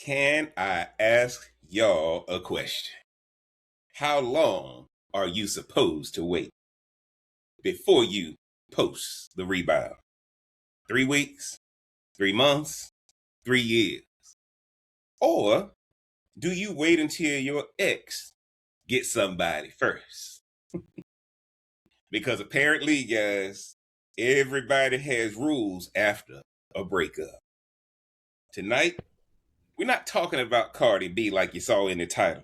Can I ask y'all a question? How long are you supposed to wait before you post the rebound? 3 weeks? 3 months? 3 years? Or do you wait until your ex gets somebody first? Because apparently, guys, everybody has rules after a breakup. Tonight, we're not talking about Cardi B like you saw in the title.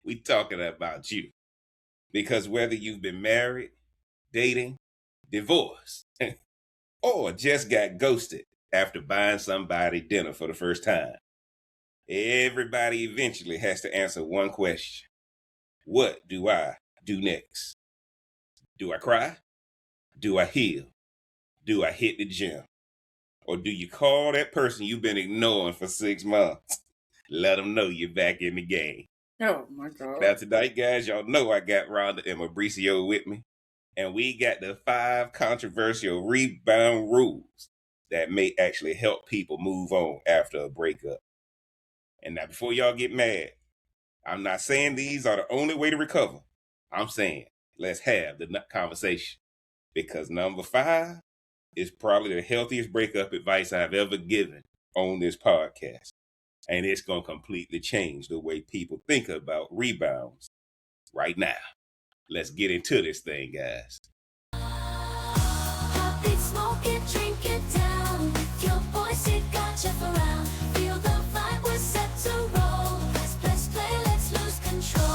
We talking about you. Because whether you've been married, dating, divorced, or just got ghosted after buying somebody dinner for the first time, everybody eventually has to answer one question. What do I do next? Do I cry? Do I heal? Do I hit the gym? Or do you call that person you've been ignoring for 6 months? Let them know you're back in the game. Oh, my God. Now tonight, guys, y'all know I got Rhonda and Mabricio with me. And we got the 5 controversial rebound rules that may actually help people move on after a breakup. And now, before y'all get mad, I'm not saying these are the only way to recover. I'm saying let's have the conversation. Because number 5 is probably the healthiest breakup advice I've ever given on this podcast. And it's going to completely change the way people think about rebounds right now. Let's get into this thing, guys. Pop it, smoke it, drink it down. With your voice, it got Jeff around. Feel the vibe, we're set to roll. Let's play, let's lose control.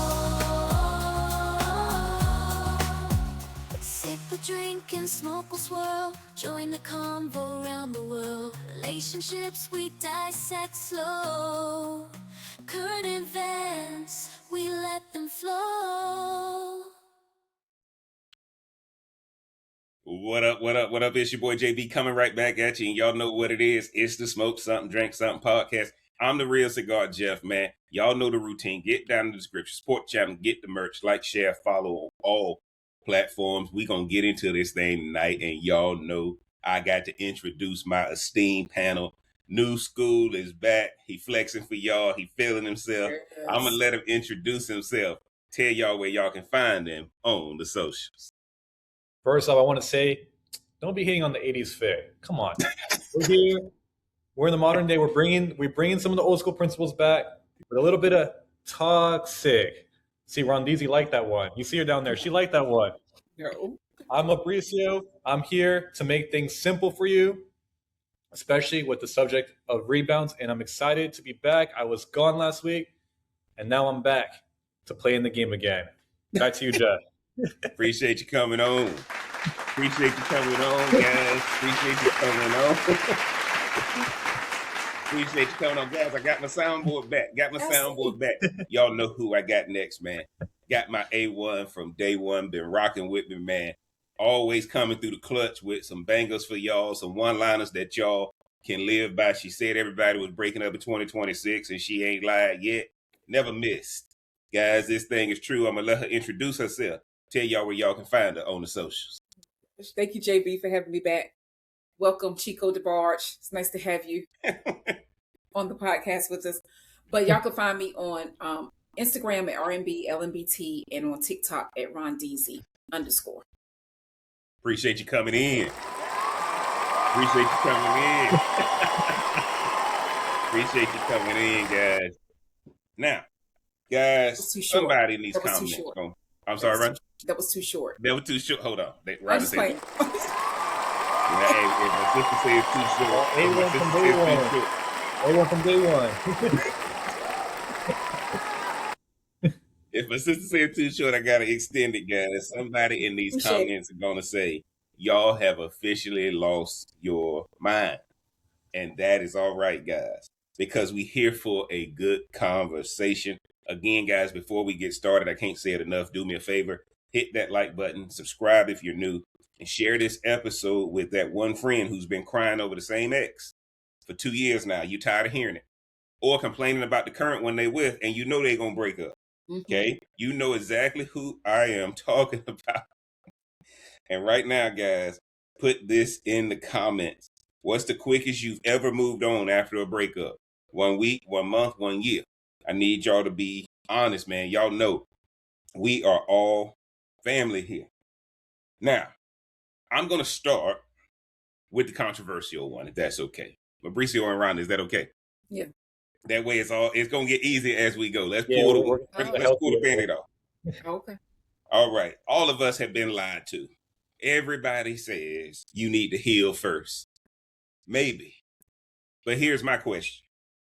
Sip a drink and smoke will swirl. Join the convo around the world. Relationships we dissect slow. Current events, we let them flow. What up, what up, what up? It's your boy JB coming right back at you, and y'all know what it is. It's the Smoke Something, Drink Something podcast. I'm the real Cigar Jeff, man. Y'all know the routine. Get down in the description, support the channel, get the merch, like, share, follow on all platforms. We gonna get into this thing tonight, and y'all know I got to introduce my esteemed panel. New School is back. He flexing for y'all. He feeling himself. Yes. I'm gonna let him introduce himself. Tell y'all where y'all can find him on the socials. First off, I want to say, don't be hating on the 80s fare. Come on. We're here. We're in the modern day. We're bringing some of the old school principles back with a little bit of toxic. See, Rhonda liked that one. You see her down there. She liked that one. No. I'm Mabricio. I'm here to make things simple for you, especially with the subject of rebounds. And I'm excited to be back. I was gone last week, and now I'm back to play in the game again. Back to you, Jeff. Appreciate you coming on. Appreciate you coming on, guys. Appreciate you coming on. Appreciate you coming on, guys. I got my soundboard back. Y'all know who I got next, man. Got my A1 from day one. Been rocking with me, man. Always coming through the clutch with some bangers for y'all, some one-liners that y'all can live by. She said everybody was breaking up in 2026, and she ain't lied yet. Never missed. Guys, this thing is true. I'm going to let her introduce herself. Tell y'all where y'all can find her on the socials. Thank you, JB, for having me back. Welcome, Chico DeBarge. It's nice to have you on the podcast with us. But y'all can find me on Instagram at RMBLMBT and on TikTok at RonDZ_. Appreciate you coming in. Appreciate you coming in, guys. Now, guys, somebody in these comments. I'm sorry, Ron? That was too short. That was too short. Hold on. I'm just playing. If my sister says too short, A1 from day one. If my sister said too short, I gotta extend it, guys. Somebody in these comments are gonna say, y'all have officially lost your mind. And that is all right, guys, because we're here for a good conversation. Again, guys, before we get started, I can't say it enough. Do me a favor. Hit that like button, subscribe if you're new, and share this episode with that one friend who's been crying over the same ex for 2 years now. You tired of hearing it, or complaining about the current one they with, and you know they're going to break up. Okay? You know exactly who I am talking about. And right now, guys, put this in the comments. What's the quickest you've ever moved on after a breakup? 1 week, 1 month, 1 year. I need y'all to be honest, man. Y'all know we are all family here. Now, I'm going to start with the controversial one, if that's okay. Mabricio and Rhonda, is that okay? Yeah. That way it's going to get easier as we go. Let's Yeah, pull we're the Band-Aid off. Okay. All right. All of us have been lied to. Everybody says you need to heal first. Maybe. But here's my question.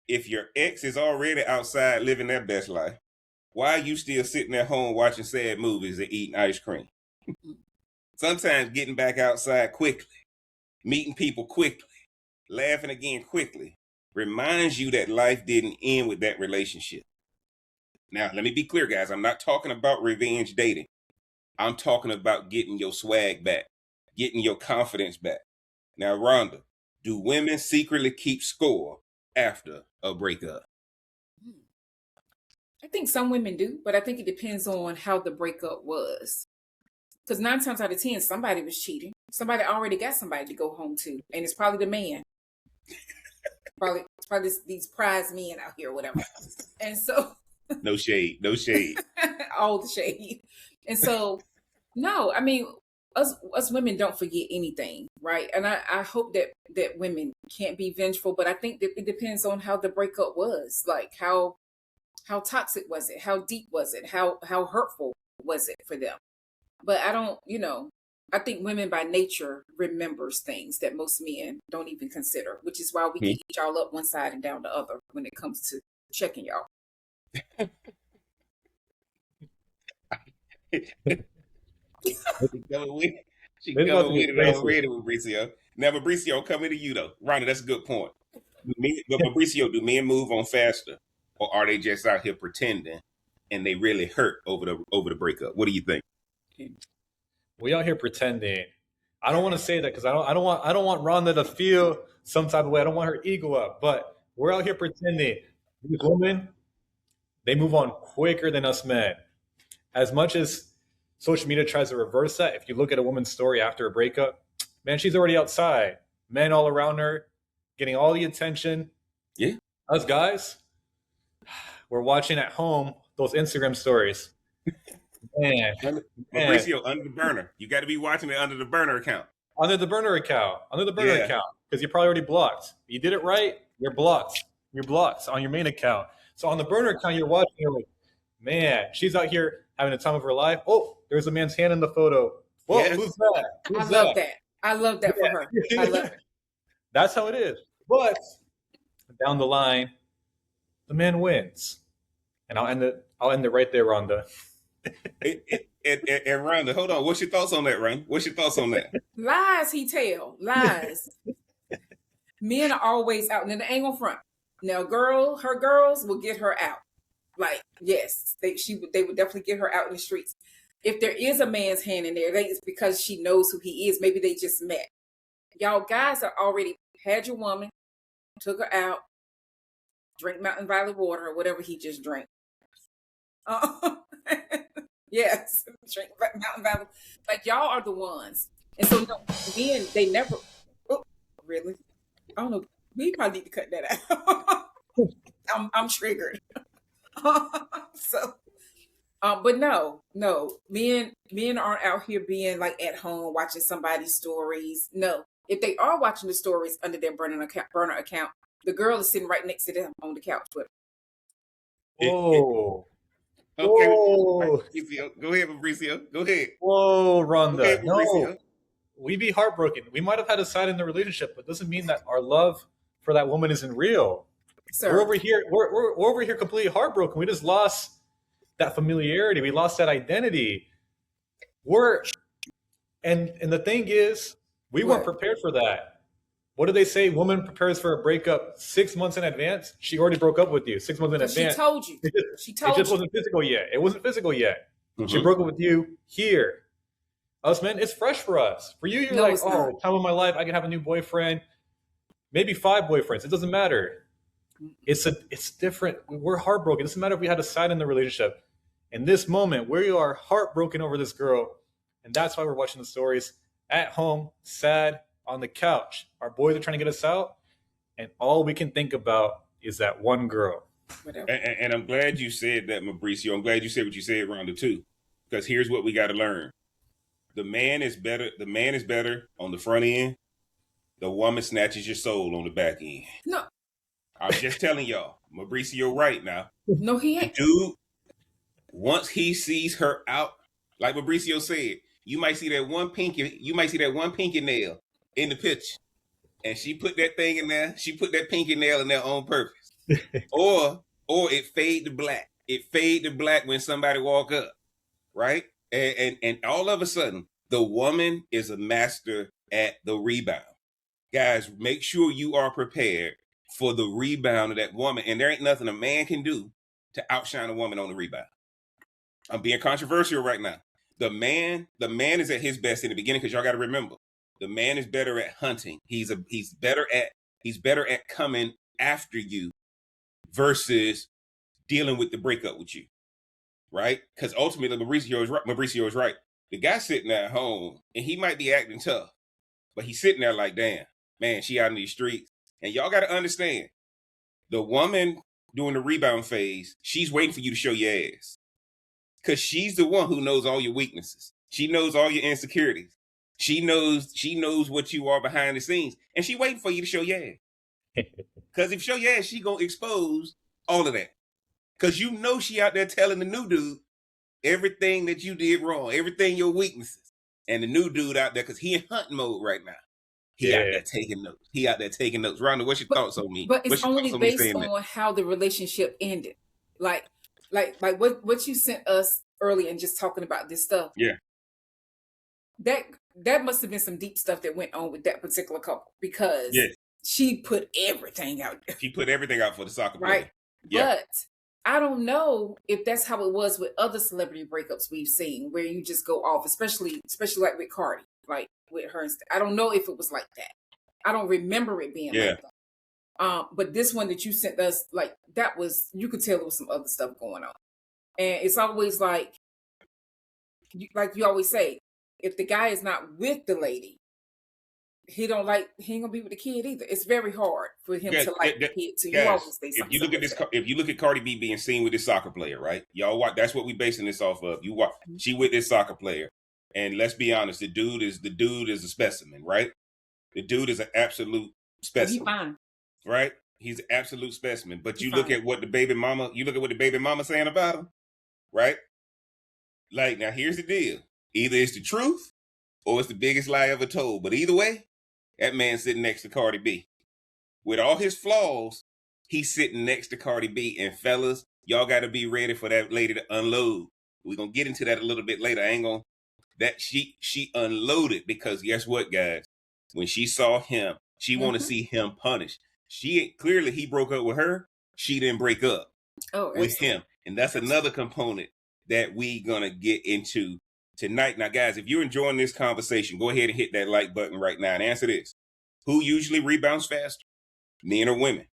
If your ex is already outside living their best life, why are you still sitting at home watching sad movies and eating ice cream? Sometimes getting back outside quickly, meeting people quickly, laughing again quickly, reminds you that life didn't end with that relationship. Now, let me be clear, guys. I'm not talking about revenge dating. I'm talking about getting your swag back, getting your confidence back. Now, Rhonda, do women secretly keep score after a breakup? I think some women do, but I think it depends on how the breakup was. Because 9 times out of 10, somebody was cheating. Somebody already got somebody to go home to, and it's probably the man. It's probably these prize men out here, or whatever. And so, no shade, all the shade. And so, no, I mean, us women don't forget anything, right? And I hope that women can't be vengeful, but I think that it depends on how the breakup was, like how toxic was it, how deep was it, how hurtful was it for them. But I don't, I think women by nature remembers things that most men don't even consider, which is why we can eat y'all up one side and down the other when it comes to checking y'all. She coming with it already, Mabricio. Now, Mabricio, coming to you though. Rhonda, that's a good point. But Mabricio, do men move on faster, or are they just out here pretending and they really hurt over the breakup? What do you think? We out here pretending. I don't want to say that because I don't want Rhonda to feel some type of way. I don't want her ego up. But we're out here pretending. These women, they move on quicker than us men. As much as social media tries to reverse that, if you look at a woman's story after a breakup, man, she's already outside. Men all around her, getting all the attention. Yeah. Us guys, we're watching at home those Instagram stories. Man. Mabricio, under the burner. You got to be watching it under the burner account. Under the burner account. Because you're probably already blocked. You did it right, you're blocked. You're blocked on your main account. So on the burner account, you're watching, you're like, man, she's out here having the time of her life. Oh, there's a man's hand in the photo. Whoa, yes. Who's that? I love that. I love that for her. I love it. That's how it is. But down the line, the man wins. And I'll end it right there, Rhonda. And Rhonda, hold on. What's your thoughts on that, Rhonda? What's your thoughts on that? Lies he tell. Lies. Men are always out. And they ain't gonna front. Now, her girls will get her out. Like, yes, they would definitely get her out in the streets. If there is a man's hand in there, it's because she knows who he is. Maybe they just met. Y'all guys are already had your woman, took her out, drink Mountain Valley water or whatever he just drank. Yes, drink Mountain Valley. Like, y'all are the ones. And so, no, men, they never. Oh, really? I don't know. We probably need to cut that out. I'm triggered. So, but no, men aren't out here being like at home watching somebody's stories. No, if they are watching the stories under their burner account, the girl is sitting right next to them on the couch with them. Whoa. Okay. Whoa. Go ahead, Mabricio. Go ahead. Whoa, Rhonda. Ahead, No, we be heartbroken. We might have had a side in the relationship, but it doesn't mean that our love for that woman isn't real. Sir. We're over here. We're over here completely heartbroken. We just lost that familiarity. We lost that identity. And the thing is, we weren't prepared for that. What do they say? Woman prepares for a breakup 6 months in advance. She already broke up with you 6 months in advance. She told you. It just wasn't physical yet. It wasn't physical yet. Mm-hmm. She broke up with you here. Us men, it's fresh for us. For you, you're like, oh, time of my life, I can have a new boyfriend. Maybe 5 boyfriends. It doesn't matter. It's different. We're heartbroken. It doesn't matter if we had a side in the relationship. In this moment, we are heartbroken over this girl. And that's why we're watching the stories at home, sad, on the couch. Our boys are trying to get us out. And all we can think about is that one girl. Whatever. And I'm glad you said that, Mabricio. I'm glad you said what you said, Rhonda, too. Because here's what we got to learn. The man is better on the front end. The woman snatches your soul on the back end. No. I'm just telling y'all, Mabricio right now. No, he ain't. Dude, once he sees her out, like Mabricio said, you might see that one pinky nail in the picture. And she put that thing in there. She put that pinky nail in there on purpose. or it fade to black. It fade to black when somebody walk up. Right? And all of a sudden, the woman is a master at the rebound. Guys, make sure you are prepared for the rebound of that woman. And there ain't nothing a man can do to outshine a woman on the rebound. I'm being controversial right now. The man is at his best in the beginning, because y'all got to remember, the man is better at hunting. He's better at coming after you versus dealing with the breakup with you. Right? Because ultimately, Mabricio is right. The guy sitting at home, and he might be acting tough, but he's sitting there like, damn, man, she out in these streets. And y'all got to understand, the woman during the rebound phase, she's waiting for you to show your ass. Because she's the one who knows all your weaknesses. She knows all your insecurities. She knows what you are behind the scenes. And she waiting for you to show your ass. Because if you show your ass, she going to expose all of that. Because you know she out there telling the new dude everything that you did wrong, everything your weaknesses. And the new dude out there, because he in hunting mode right now. He out there taking notes. Rhonda, what's your thoughts on me? But it's only based on how the relationship ended. Like what you sent us earlier and just talking about this stuff. Yeah. That must have been some deep stuff that went on with that particular couple, because she put everything out there. She put everything out for the soccer player. Right. Yeah. But I don't know if that's how it was with other celebrity breakups we've seen, where you just go off, especially like with Cardi, like with her. I don't know if it was like that. I don't remember it being like that. But this one that you sent us, like, that was, you could tell there was some other stuff going on. And it's always like you always say, if the guy is not with the lady, he ain't gonna be with the kid either. It's very hard for him to like the kid too. You always say something. If you look at Cardi B being seen with this soccer player, right? Y'all watch. That's what we basing this off of. You watch. She with this soccer player, and let's be honest, the dude is a specimen, right? The dude is an absolute specimen. He's fine, right? He's an absolute specimen. But you look at what the baby mama saying about him, right? Like, now here's the deal: either it's the truth or it's the biggest lie ever told. But either way, that man's sitting next to Cardi B. With all his flaws, he's sitting next to Cardi B. And fellas, y'all got to be ready for that lady to unload. We're going to get into that a little bit later. She unloaded, because guess what, guys? When she saw him, she want to see him punished. Clearly he broke up with her. She didn't break up with him. And that's another component that we going to get into tonight. Now, guys, if you're enjoying this conversation, go ahead and hit that like button right now and answer this. Who usually rebounds faster, men or women?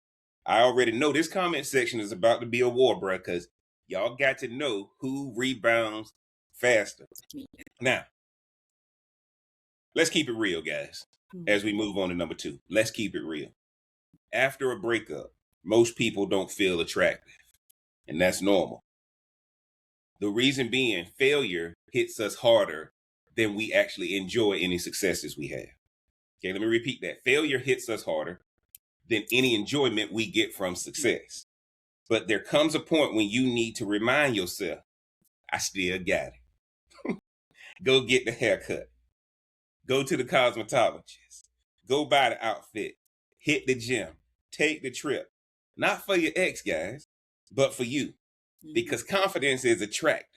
I already know this comment section is about to be a war, bro, because y'all got to know who rebounds faster. Now, let's keep it real, guys, as we move on to number 2. Let's keep it real. After a breakup, most people don't feel attractive, and that's normal. The reason being, failure hits us harder than we actually enjoy any successes we have. Okay, let me repeat that. Failure hits us harder than any enjoyment we get from success. But there comes a point when you need to remind yourself, I still got it. Go get the haircut. Go to the cosmetologist. Go buy the outfit. Hit the gym. Take the trip. Not for your ex, guys, but for you. Because confidence is attractive.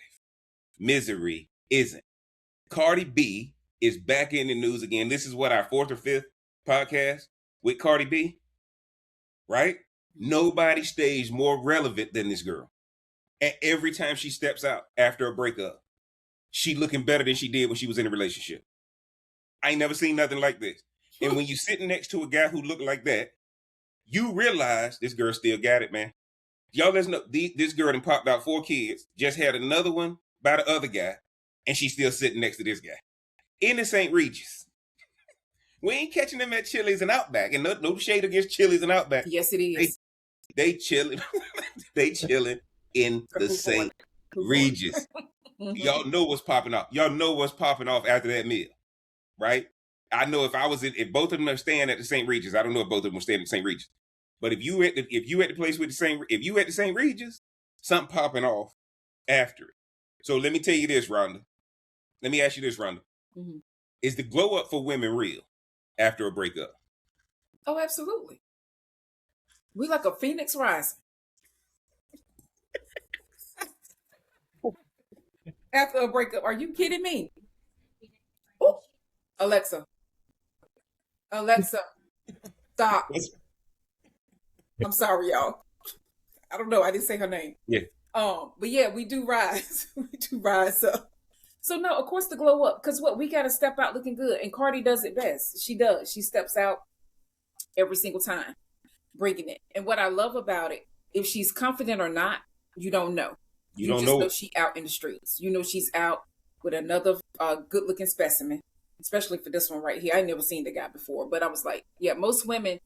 Misery isn't. Cardi B is back in the news again. This is what, our 4th or 5th podcast with Cardi B, right? Nobody stays more relevant than this girl. And every time she steps out after a breakup, she looking better than she did when she was in a relationship. I ain't never seen nothing like this. And when you sitting next to a guy who looked like that, you realize this girl still got it, man. Y'all listen up. This girl done popped out 4 kids, just had another one by the other guy, and she's still sitting next to this guy. In the St. Regis. We ain't catching them at Chili's and Outback. And no shade against Chili's and Outback. Yes, it is. They chilling. They chilling in the St. Regis. Y'all know what's popping off. Y'all know what's popping off after that meal, right? I know if both of them are staying at the St. Regis, I don't know if both of them are staying at the St. Regis. But if you at the place with if you at the St. Regis, something popping off after it. So let me tell you this, Rhonda. Let me ask you this, Rhonda. Mm-hmm. Is the glow up for women real after a breakup? Oh, absolutely. We like a phoenix rising. After a breakup, are you kidding me? Ooh. Alexa, stop. I'm sorry, y'all. I don't know. I didn't say her name. Yeah. But yeah, we do rise. We do rise up. So no, of course the glow up, because what, we got to step out looking good, and Cardi does it best. She does. She steps out every single time, bringing it. And what I love about it, if she's confident or not, you don't know. You don't just know she out in the streets. You know she's out with another good-looking specimen, especially for this one right here. I never seen the guy before, but I was like, yeah, most women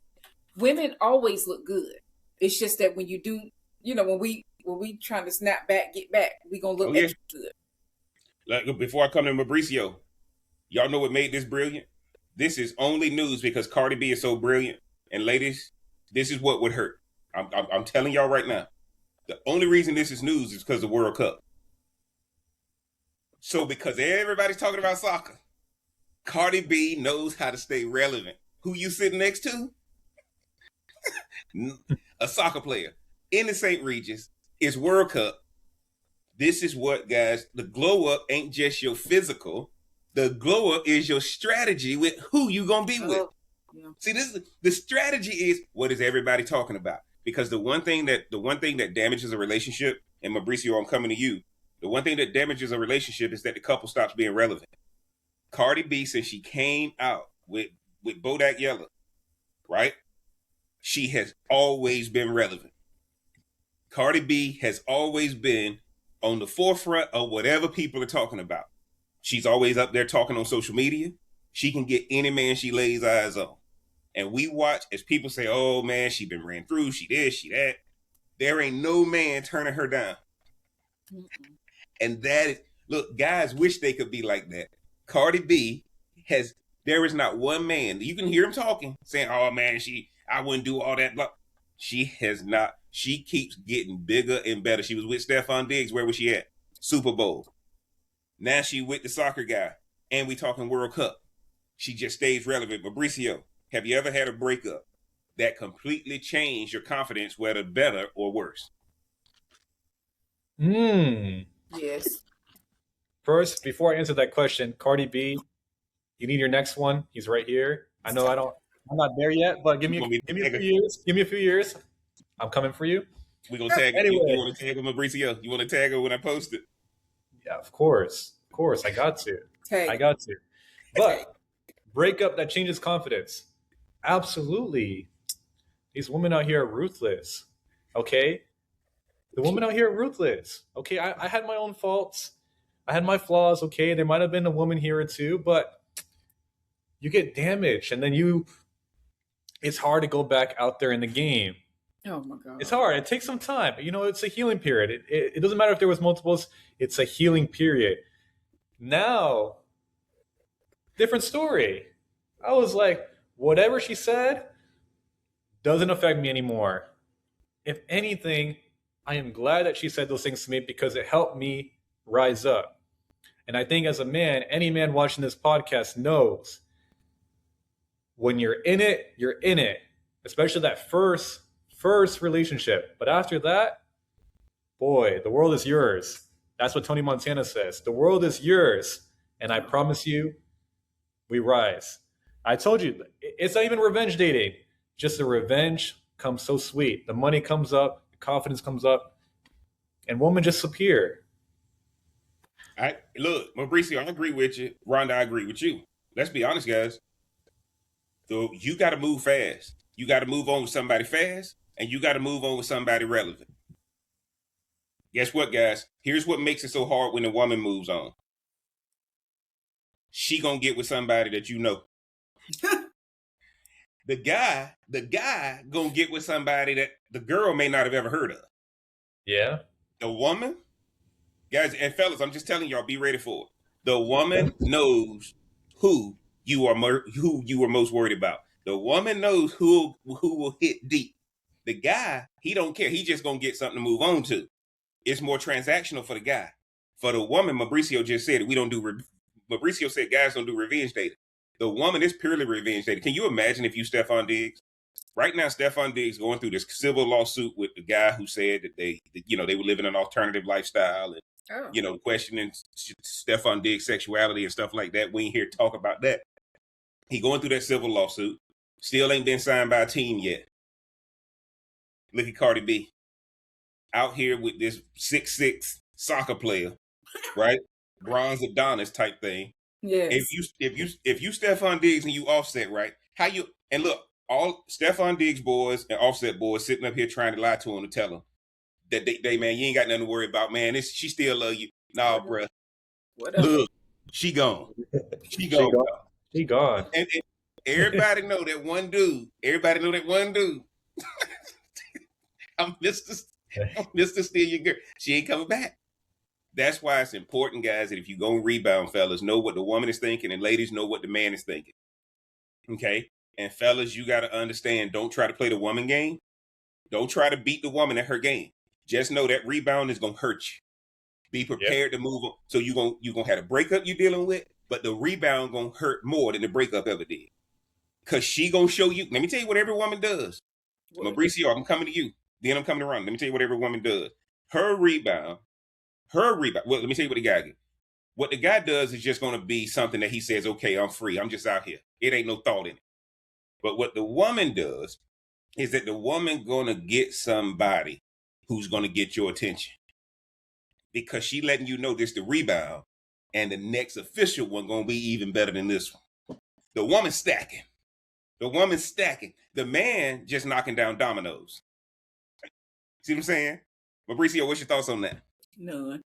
always look good. It's just that when you do, when we trying to snap back, get back, we gonna look extra good. Like, before I come to Mabricio, y'all know what made this brilliant? This is only news because Cardi B is so brilliant. And ladies, this is what would hurt. I'm telling y'all right now. The only reason this is news is because of the World Cup. So because everybody's talking about soccer, Cardi B knows how to stay relevant. Who you sitting next to? A soccer player in the St. Regis. It's World Cup. This is what, guys, the glow up ain't just your physical. The glow up is your strategy with who you gonna be with. Yeah. See, the strategy is what is everybody talking about? Because the one thing that damages a relationship, and Mabricio, I'm coming to you. The one thing that damages a relationship is that the couple stops being relevant. Cardi B, since she came out with Bodak Yellow, right? She has always been relevant. Cardi B has always been on the forefront of whatever people are talking about. She's always up there talking on social media. She can get any man she lays eyes on. And we watch as people say, oh man, she been ran through, she this, she that. There ain't no man turning her down. Mm-mm. And that is, look, guys wish they could be like that. Cardi B there is not one man, you can hear him talking, saying, oh man, I wouldn't do all that. Blah. She has not. She keeps getting bigger and better. She was with Stephon Diggs. Where was she at? Super Bowl. Now she with the soccer guy. And we talking World Cup. She just stays relevant. Mabricio, have you ever had a breakup that completely changed your confidence, whether better or worse? Yes. First, before I answer that question, Cardi B, you need your next one. He's right here. I know I'm not there yet, but give me a few years. Give me a few years. I'm coming for you. We're going to tag her. Anyway. You want to tag her, Mabricio? You want to tag her when I post it? Yeah, of course. Of course. I got to. I got to. But breakup that changes confidence. Absolutely. These women out here are ruthless. Okay? The women out here are ruthless. Okay? I had my own faults. I had my flaws. Okay? There might have been a woman here or two, but you get damaged. And then it's hard to go back out there in the game. Oh my God. It's hard. It takes some time. It's a healing period. It doesn't matter if there was multiples. It's a healing period. Now, different story. I was like, whatever she said doesn't affect me anymore. If anything, I am glad that she said those things to me because it helped me rise up. And I think as a man, any man watching this podcast knows when you're in it, you're in it. Especially that first relationship. But after that, boy, the world is yours. That's what Tony Montana says. The world is yours. And I promise you, we rise. I told you, it's not even revenge dating. Just the revenge comes so sweet. The money comes up, the confidence comes up, and women just appear. Look, Mabricio, I agree with you. Rhonda, I agree with you. Let's be honest, guys. So you got to move fast. You got to move on with somebody fast, and you got to move on with somebody relevant. Guess what, guys? Here's what makes it so hard when a woman moves on. She gonna get with somebody that you know. the guy gonna get with somebody that the girl may not have ever heard of. Yeah. The woman, guys and fellas, I'm just telling y'all, be ready for it. The woman knows who you are most worried about. The woman knows who will hit deep. The guy, he don't care. He just gonna get something to move on to. It's more transactional for the guy. For the woman, Mabricio just said it. We don't do. Mabricio said guys don't do revenge dating. The woman is purely revenge dating. Can you imagine if you Stefan Diggs? Right now, Stefan Diggs going through this civil lawsuit with the guy who said that they were living an alternative lifestyle and questioning Stefan Diggs' sexuality and stuff like that. We ain't here to talk about that. He going through that civil lawsuit. Still ain't been signed by a team yet. Look at Cardi B out here with this 6'6" soccer player, right? Bronze Adonis type thing. Yes. If you Stefan Diggs and you Offset, right? And look, all Stefan Diggs boys and Offset boys sitting up here trying to lie to him to tell him that they man, you ain't got nothing to worry about, man. She still love you. Nah, bruh. Look, she gone. She gone. She gone. And everybody know that one dude. Everybody know that one dude. I'm Mr. Steal Your Girl. She ain't coming back. That's why it's important, guys, that if you go and rebound, fellas, know what the woman is thinking, and ladies know what the man is thinking. Okay? And fellas, you got to understand, don't try to play the woman game. Don't try to beat the woman at her game. Just know that rebound is going to hurt you. Be prepared to move on. So you're gonna have a breakup you're dealing with, but the rebound going to hurt more than the breakup ever did. Because she going to show you. Let me tell you what every woman does. Mabricio, I'm coming to you. Then I'm coming around. Let me tell you what every woman does. Her rebound. Well, let me tell you what the guy did. What the guy does is just going to be something that he says, okay, I'm free. I'm just out here. It ain't no thought in it. But what the woman does is that the woman going to get somebody who's going to get your attention. Because she letting you know this the rebound, and the next official one going to be even better than this one. The woman stacking. The man just knocking down dominoes. See what I'm saying? Mabricio, what's your thoughts on that? None.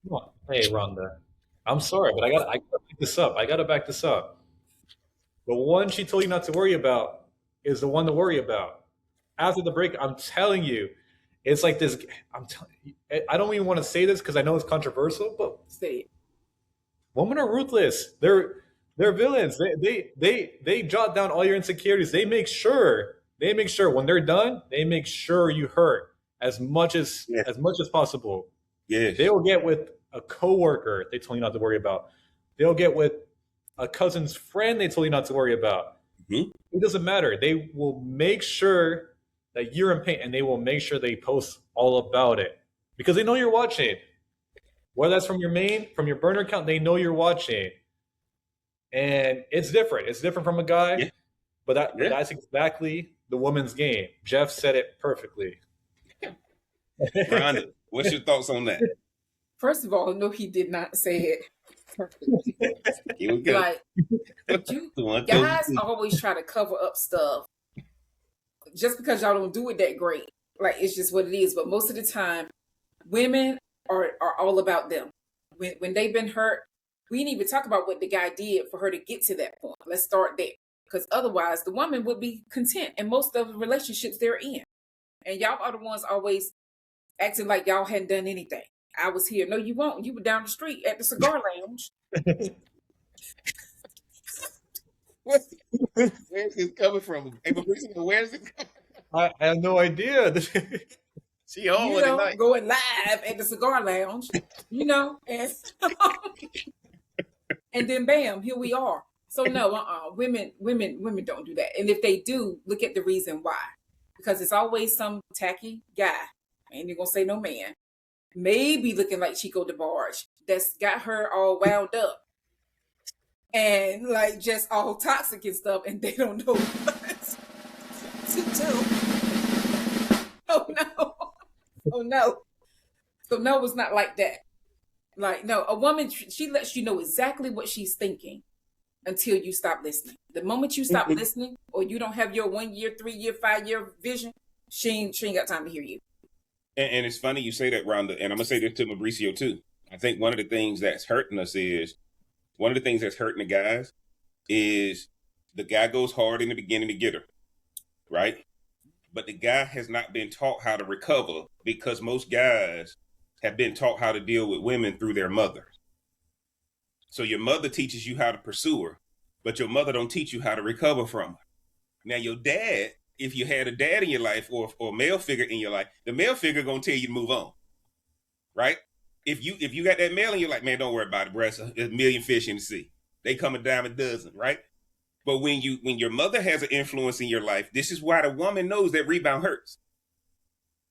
Come on. Hey, Rhonda. I'm sorry, but I gotta back this up. The one she told you not to worry about is the one to worry about. After the break, I'm telling you, it's like this. I'm telling you, I don't even want to say this because I know it's controversial, but say it. Women are ruthless. They're villains. They jot down all your insecurities. They make sure when they're done, they make sure you hurt as much as possible. Yes. They will get with a coworker they told you not to worry about. They'll get with a cousin's friend they told you not to worry about. Mm-hmm. It doesn't matter. They will make sure that you're in pain, and they will make sure they post all about it because they know you're watching. Whether that's from your burner account, they know you're watching. And it's different. It's different from a guy, but that's exactly the woman's game. Jeff said it perfectly. Rhonda, what's your thoughts on that? First of all, no, he did not say it perfectly. Here we go. Like, guys always try to cover up stuff just because y'all don't do it that great. Like, it's just what it is. But most of the time, women are all about them. When they've been hurt, we didn't even talk about what the guy did for her to get to that point. Let's start there. Because otherwise, the woman would be content in most of the relationships they're in. And y'all are the ones always acting like y'all hadn't done anything. I was here. No, you won't. You were down the street at the cigar lounge. Where's this coming from? Hey, where's it coming from? I have no idea. She on going live at the cigar lounge, and and then bam, here we are. So no, women don't do that. And if they do, look at the reason why. Because it's always some tacky guy, ain't even gonna say no man, maybe looking like Chico DeBarge, that's got her all wound up and like just all toxic and stuff, and they don't know what to do. Oh no. So no, it's not like that. Like, no, a woman, she lets you know exactly what she's thinking until you stop listening. The moment you stop listening, or you don't have your 1 year, 3 year, 5 year vision, she ain't got time to hear you. And it's funny you say that, Rhonda, and I'm gonna say this to Mabricio too. I think one of the things that's hurting the guys is The guy goes hard in the beginning to get her, right? But the guy has not been taught how to recover because most guys have been taught how to deal with women through their mother. So your mother teaches you how to pursue her, but your mother don't teach you how to recover from her. Now your dad, if you had a dad in your life or a male figure in your life, the male figure gonna tell you to move on, right? If you got that male and you're like, man, don't worry about it, bro. There's a million fish in the sea. They come a dime a dozen, right? But when your mother has an influence in your life, this is why the woman knows that rebound hurts.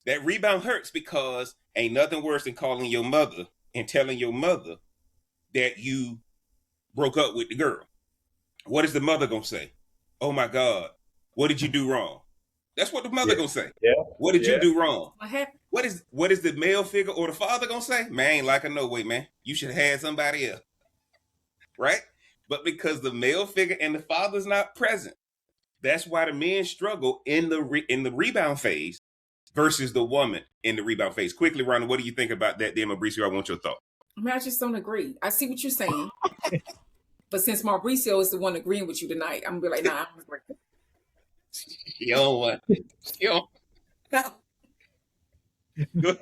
That rebound hurts because ain't nothing worse than calling your mother and telling your mother that you broke up with the girl. What is the mother gonna say? Oh my God, what did you do wrong? That's what the mother gonna say. Yeah. What did you do wrong? What happened? What is the male figure or the father gonna say? Man, I ain't like her no way, man. You should have had somebody else. Right? But because the male figure and the father's not present, that's why the men struggle in the rebound phase versus the woman in the rebound phase. Quickly, Rhonda, what do you think about that? Then, Mabricio, I want your thought. I mean, I just don't agree. I see what you're saying. But since Mabricio is the one agreeing with you tonight, I'm gonna be like, nah, I don't agree. You don't want. You don't.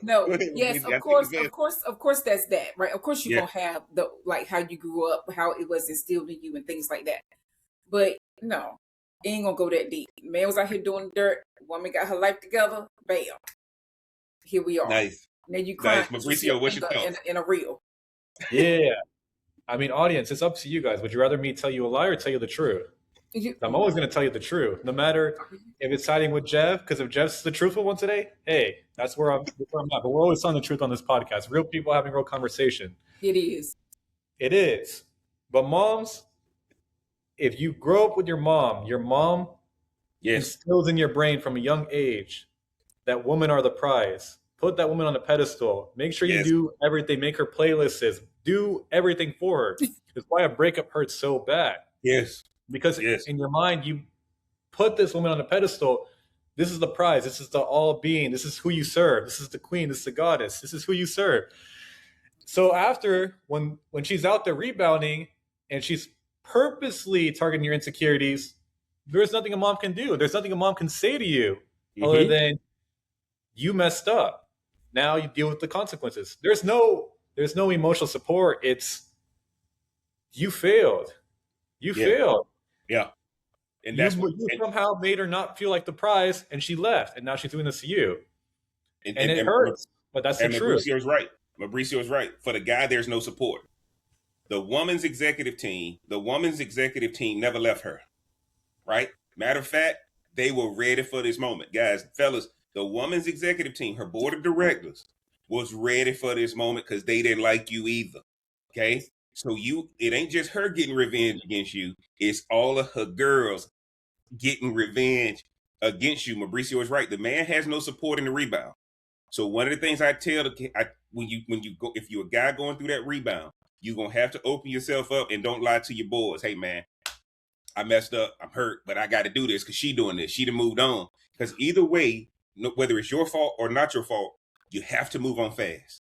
No, Go ahead, yes, Mabricio. of course, that's that, right? Of course, you're Yeah. gonna have the like how you grew up, how it was instilled in you, and things like that. But no, it ain't gonna go that deep. Man was out here doing dirt. Woman got her life together. Bam, here we are. Nice. Now you crying. Nice. Mabricio, what's your thoughts? in a reel? Yeah. I mean, audience, it's up to you guys. Would you rather me tell you a lie or tell you the truth? I'm always going to tell you the truth, no matter if it's siding with Jeff, because if Jeff's the truthful one today, hey, that's where I'm at. But we're always telling the truth on this podcast. Real people having real conversation. It is. It is. But moms, if you grow up with your mom Yes. instills in your brain from a young age that women are the prize. Put that woman on a pedestal. Make sure you Yes. do everything. Make her playlists. Do everything for her. It's why a breakup hurts so bad. Yes. Because Yes. in your mind, you put this woman on a pedestal. This is the prize. This is the all being. This is who you serve. This is the queen. This is the goddess. This is who you serve. So after, when she's out there rebounding and she's purposely targeting your insecurities, there's nothing a mom can do. There's nothing a mom can say to you other than you messed up. Now you deal with the consequences. There's no emotional support. It's you failed. You failed. Yeah. And that's you somehow made her not feel like the prize, and she left, and now she's doing this to you. And it hurts, but that's the truth. Mabricio is right. Mabricio is right. For the guy, there's no support. The woman's executive team never left her. Right? Matter of fact, they were ready for this moment. Guys, fellas, the woman's executive team, her board of directors, was ready for this moment because they didn't like you either. Okay? So it ain't just her getting revenge against you. It's all of her girls getting revenge against you. Mabricio is right. The man has no support in the rebound. So one of the things I tell when you go, if you're a guy going through that rebound, you're gonna have to open yourself up and don't lie to your boys. Hey man, I messed up. I'm hurt, but I got to do this because she doing this. She done moved on. Because either way, whether it's your fault or not your fault, you have to move on fast.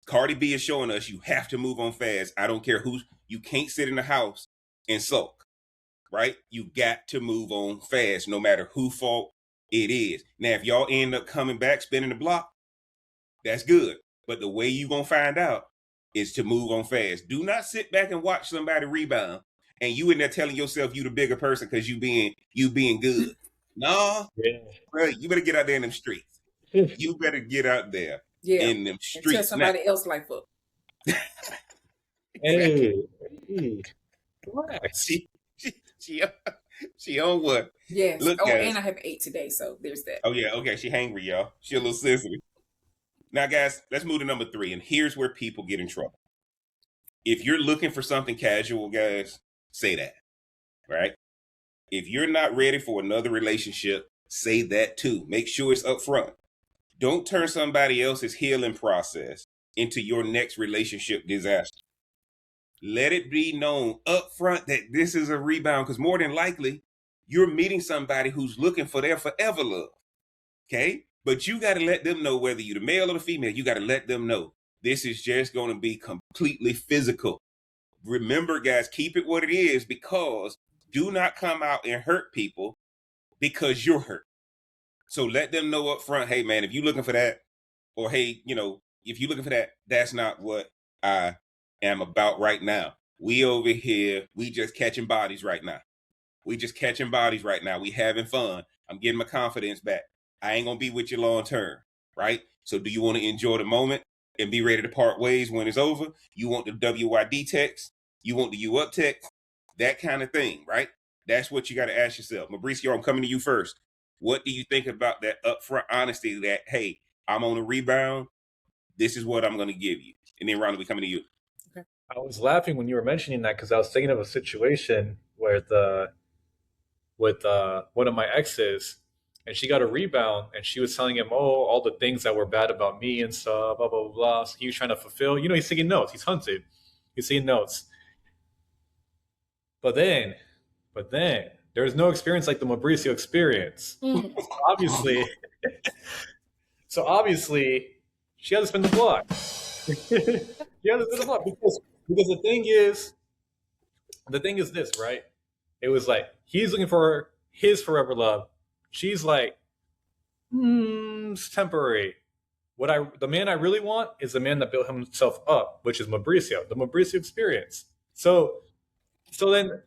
Cardi B is showing us you have to move on fast. I don't care you can't sit in the house and sulk, right? You got to move on fast, no matter whose fault it is. Now, if y'all end up coming back, spinning the block, that's good. But the way you gonna find out is to move on fast. Do not sit back and watch somebody rebound and you in there telling yourself you the bigger person because you being good. No, bro, you better get out there in them streets. You better get out there in them streets. Tell somebody else life up. Hey. Relax. She on what? Yes. Look, guys. guys. And I have 8 today, so there's that. Oh yeah, okay. She hangry, y'all. She a little sensitive. Now, guys, let's move to number 3, and here's where people get in trouble. If you're looking for something casual, guys, say that. Right? If you're not ready for another relationship, say that too. Make sure it's up front. Don't turn somebody else's healing process into your next relationship disaster. Let it be known up front that this is a rebound, because more than likely, you're meeting somebody who's looking for their forever love. Okay? But you got to let them know, whether you're the male or the female, you got to let them know this is just going to be completely physical. Remember, guys, keep it what it is, because Do not come out and hurt people because you're hurt. So let them know up front, hey man, if you're looking for that, or hey, if you're looking for that, that's not what I am about right now. We over here, we just catching bodies right now. We having fun. I'm getting my confidence back. I ain't gonna be with you long term, right? So do you want to enjoy the moment and be ready to part ways when it's over? You want the WYD text? You want the you up text? That kind of thing, right? That's what you got to ask yourself. Mabricio, I'm coming to you first. What do you think about that upfront honesty that, hey, I'm on a rebound. This is what I'm going to give you. And then Rhonda, we coming to you. Okay. I was laughing when you were mentioning that because I was thinking of a situation where with one of my exes, and she got a rebound, and she was telling him, all the things that were bad about me and stuff, blah, blah, blah, blah. So he was trying to fulfill, he's taking notes. He's hunted. He's taking notes. But then there's no experience like the Mabricio experience. So obviously, she had to spin the block. Because the thing is this, right? It was like he's looking for his forever love. She's like, it's temporary. The man I really want is the man that built himself up, which is Mabricio, the Mabricio experience. So then,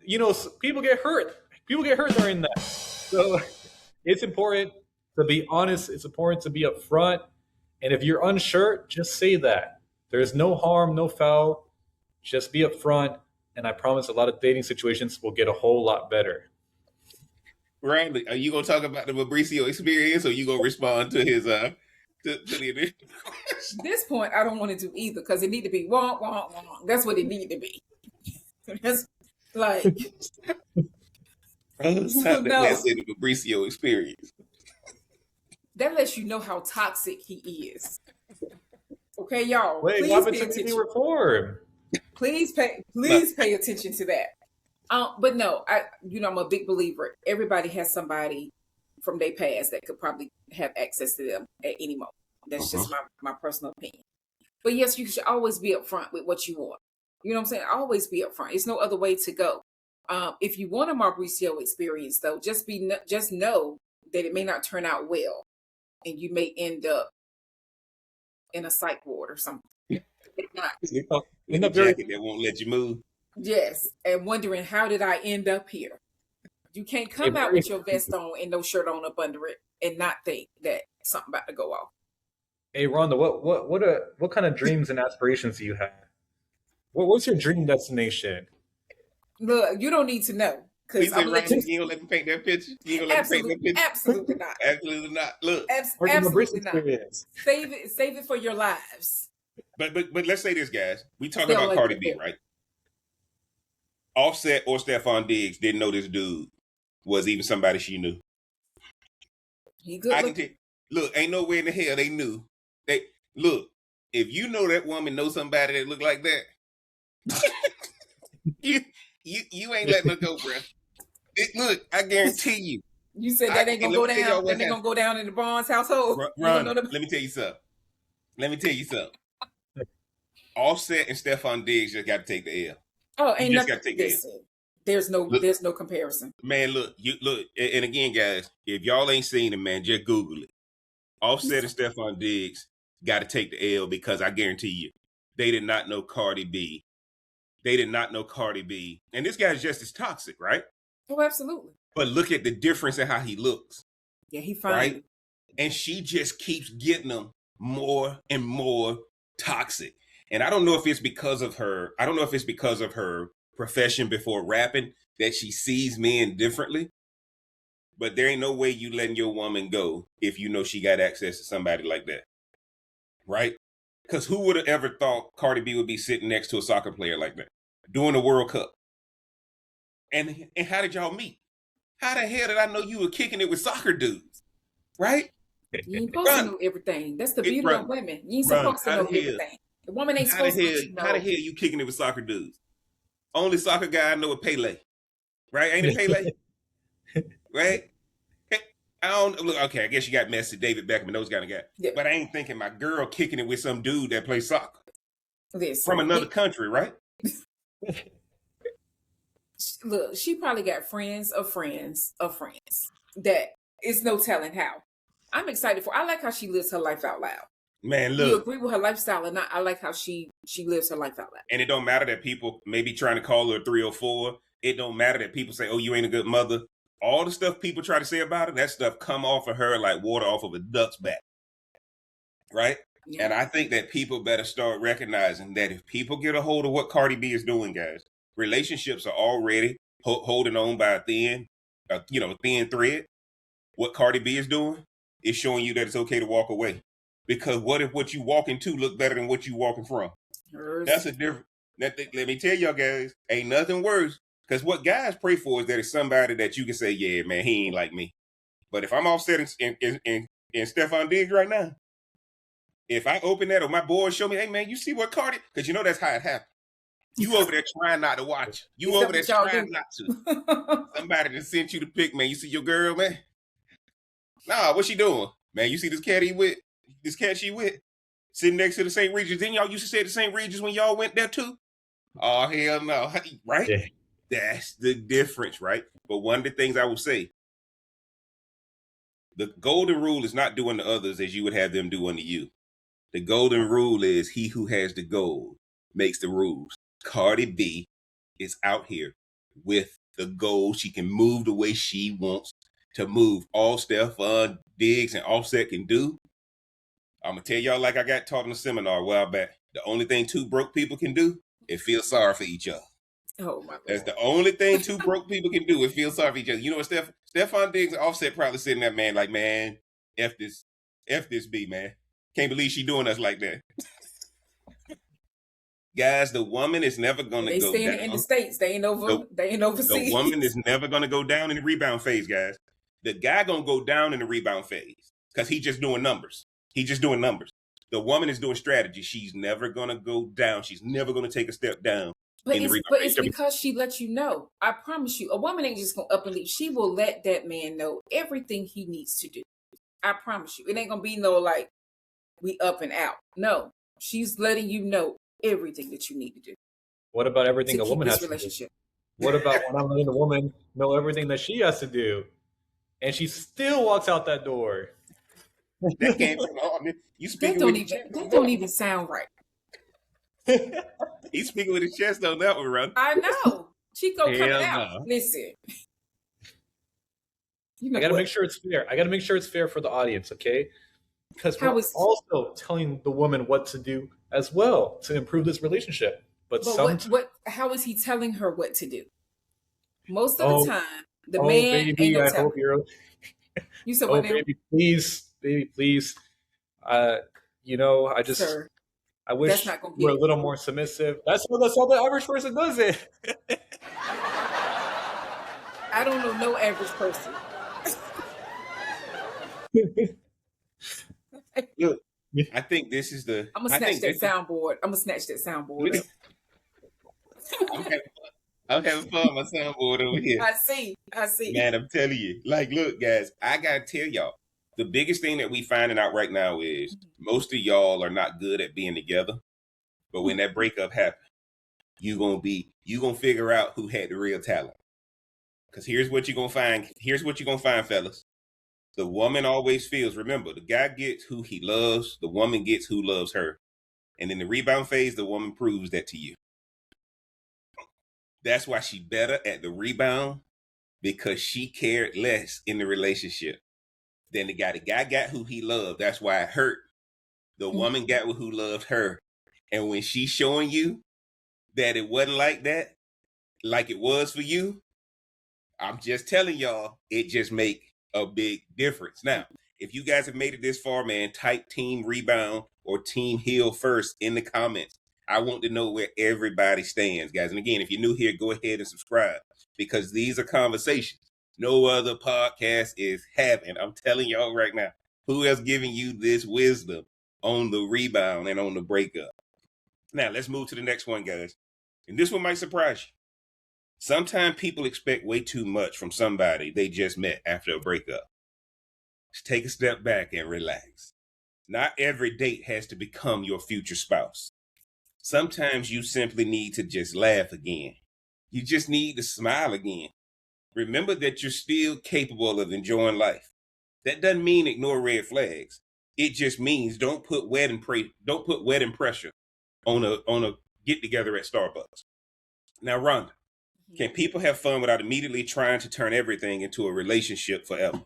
people get hurt. People get hurt during that. So it's important to be honest. It's important to be upfront. And if you're unsure, just say that. There's no harm, no foul. Just be upfront. And I promise a lot of dating situations will get a whole lot better. Randy, are you going to talk about the Mabricio experience, or are you going to respond to his to the At this point, I don't want to do either because it need to be wah, wah, wah. That's what it need to be. That's like... Let's say the Mabricio experience. That lets you know how toxic he is. Okay, y'all. Wait, please pay attention. Reform. Please pay attention to that. But no, I'm a big believer. Everybody has somebody from their past that could probably have access to them at any moment. That's just my personal opinion. But yes, you should always be upfront with what you want. You know what I'm saying? Always be upfront. It's no other way to go. If you want a Mabricio experience, though, just know that it may not turn out well, and you may end up in a psych ward or something. In a jacket that won't let you move. Yes, and wondering how did I end up here? You can't come out with your vest on and no shirt on up under it and not think that something about to go off. Hey, Rhonda, what kind of dreams and aspirations do you have? What's your dream destination? Look, you don't need to know. You gonna let me paint that picture? You gonna let me paint that picture? Absolutely not. Absolutely not. Look, absolutely not. Save it for your lives. But let's say this, guys. We talking about Cardi B, right? Offset or Stephon Diggs didn't know this dude was even somebody she knew. He good. Look, ain't nowhere in the hell they knew. Look, if you know that woman knows somebody that look like that, you ain't letting her go, bro. Look, I guarantee you. You said that ain't gonna go down. That ain't gonna go down in the Barnes household. Ron, let me tell you something. Offset and Stephon Diggs just got to take the L. Oh, ain't nothing. Got to take the L. There's no comparison. Man, look, and again, guys, if y'all ain't seen it, man, just Google it. Offset and Stephon Diggs got to take the L because I guarantee you, they did not know Cardi B. And this guy's just as toxic, right? Oh, absolutely. But look at the difference in how he looks. Yeah, he fine. Right? And she just keeps getting him more and more toxic. And I don't know if it's because of her. I don't know if it's because of her profession before rapping that she sees men differently. But there ain't no way you letting your woman go if you know she got access to somebody like that. Right? Because who would have ever thought Cardi B would be sitting next to a soccer player like that during the World Cup? And how did y'all meet? How the hell did I know you were kicking it with soccer dudes? Right? You ain't supposed to know everything. That's the beauty of women. You ain't supposed to know everything. The woman ain't supposed to know. How the hell you kicking it with soccer dudes? Only soccer guy I know is Pele. Right? Ain't it Pele? Right? I don't look. Okay, I guess you got Messi, David Beckham, and those kind of guys. Yeah. But I ain't thinking my girl kicking it with some dude that plays soccer from another country, right? Look, she probably got friends of friends of friends that is no telling how. I'm excited for. I like how she lives her life out loud. Man, You look. agree with her lifestyle or not? I like how she lives her life out loud. And it don't matter that people may be trying to call her a 304. It don't matter that people say, oh, you ain't a good mother. All the stuff people try to say about her, that stuff come off of her like water off of a duck's back. Right? Yeah. And I think that people better start recognizing that if people get a hold of what Cardi B is doing, guys, relationships are already holding on by a thin thread. What Cardi B is doing is showing you that it's okay to walk away. Because what if what you walking to look better than what you walking from? That's a different. Let me tell y'all guys, ain't nothing worse. Because what guys pray for is that it's somebody that you can say, yeah, man, he ain't like me. But if I'm offset in Stefan Diggs right now, if I open that or my boys show me, hey man, you see what Cardi? Because you know that's how it happened. You over there trying not to watch. You over there trying not to. Somebody that sent you the pic, man. You see your girl, man? Nah, what's she doing? Man, you see this cat he with? This cat she with? Sitting next to the St. Regis. Didn't y'all used to stay at the St. Regis when y'all went there too? Oh, hell no. Right? Yeah. That's the difference, right? But one of the things I will say, the golden rule is not doing to others as you would have them do unto you. The golden rule is he who has the gold makes the rules. Cardi B is out here with the gold. She can move the way she wants to move. All Stefan Diggs and Offset can do. I'm going to tell y'all like I got taught in a seminar a while back. The only thing two broke people can do is feel sorry for each other. Oh, my God. That's the only thing two broke people can do is feel sorry for each other. You know what Stefan Diggs and Offset probably sitting there, man, like, man, F this B, man. Can't believe she doing us like that. Guys, the woman is never going to go down. They staying in the States. They ain't overseas. The woman is never going to go down in the rebound phase, guys. The guy going to go down in the rebound phase because he's just doing numbers. He's just doing numbers. The woman is doing strategy. She's never going to go down. She's never going to take a step down. But it's because she lets you know. I promise you, a woman ain't just going to up and leave. She will let that man know everything he needs to do. I promise you. It ain't going to be no like, we up and out. No, she's letting you know everything that you need to do. What about everything a woman has to do? What about when I'm letting a woman know everything that she has to do, and she still walks out that door? That came from you speaking that don't even sound right. He's speaking with his chest on that one, Rhonda. I know. Chico coming out. Listen. You know I got to make sure it's fair. I got to make sure it's fair for the audience, okay? Because we're also telling the woman what to do as well to improve this relationship. But how is he telling her what to do? Most of the time, the man baby, ain't no I hope you're. You said what now? Baby, please. I just. Sir, I wish you were a little more submissive. That's how the average person does it. I don't know no average person. Look, I think this is the. I'm gonna snatch that soundboard. I'm having fun with my soundboard over here. I see. Man, I'm telling you. Like, look, guys, I gotta tell y'all, the biggest thing that we finding out right now is most of y'all are not good at being together. But when that breakup happens, you gonna figure out who had the real talent. Because here's what you're gonna find, fellas. The woman always feels, remember, the guy gets who he loves, the woman gets who loves her. And in the rebound phase, the woman proves that to you. That's why she better at the rebound, because she cared less in the relationship than the guy. The guy got who he loved. That's why it hurt. The woman got who loved her. And when she's showing you that it wasn't like that, like it was for you, I'm just telling y'all, it just make a big difference. Now, if you guys have made it this far, man, type team rebound or team heal first in the comments. I want to know where everybody stands, guys. And again, if you're new here, go ahead and subscribe, because these are conversations no other podcast is having. I'm telling y'all right now, who else giving you this wisdom on the rebound and on the breakup? Now, let's move to the next one, guys. And this one might surprise you. Sometimes people expect way too much from somebody they just met after a breakup. Just take a step back and relax. Not every date has to become your future spouse. Sometimes you simply need to just laugh again. You just need to smile again. Remember that you're still capable of enjoying life. That doesn't mean ignore red flags. It just means don't put wedding pressure on a get together at Starbucks. Now, Rhonda, can people have fun without immediately trying to turn everything into a relationship forever?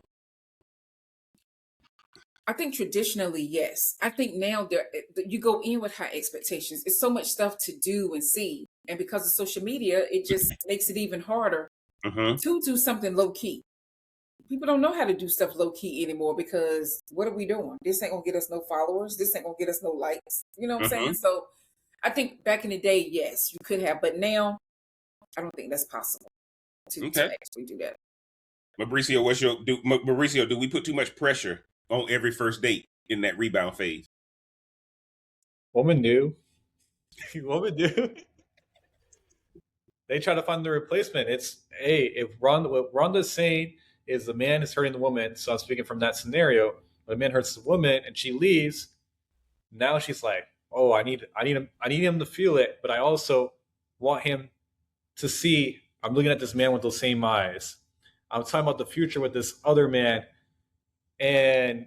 I think traditionally, yes. I think now you go in with high expectations. It's so much stuff to do and see. And because of social media, it just makes it even harder to do something low key. People don't know how to do stuff low key anymore because what are we doing? This ain't gonna get us no followers. This ain't gonna get us no likes. You know what I'm saying? So I think back in the day, yes, you could have, but now I don't think that's possible to actually do that. Mabricio, do we put too much pressure on every first date in that rebound phase? Woman do. Woman do. They try to find the replacement. It's, hey, if what Rhonda's saying is the man is hurting the woman. So I'm speaking from that scenario. When the man hurts the woman and she leaves, now she's like, oh, I need him to feel it, but I also want him to see I'm looking at this man with those same eyes. I'm talking about the future with this other man. And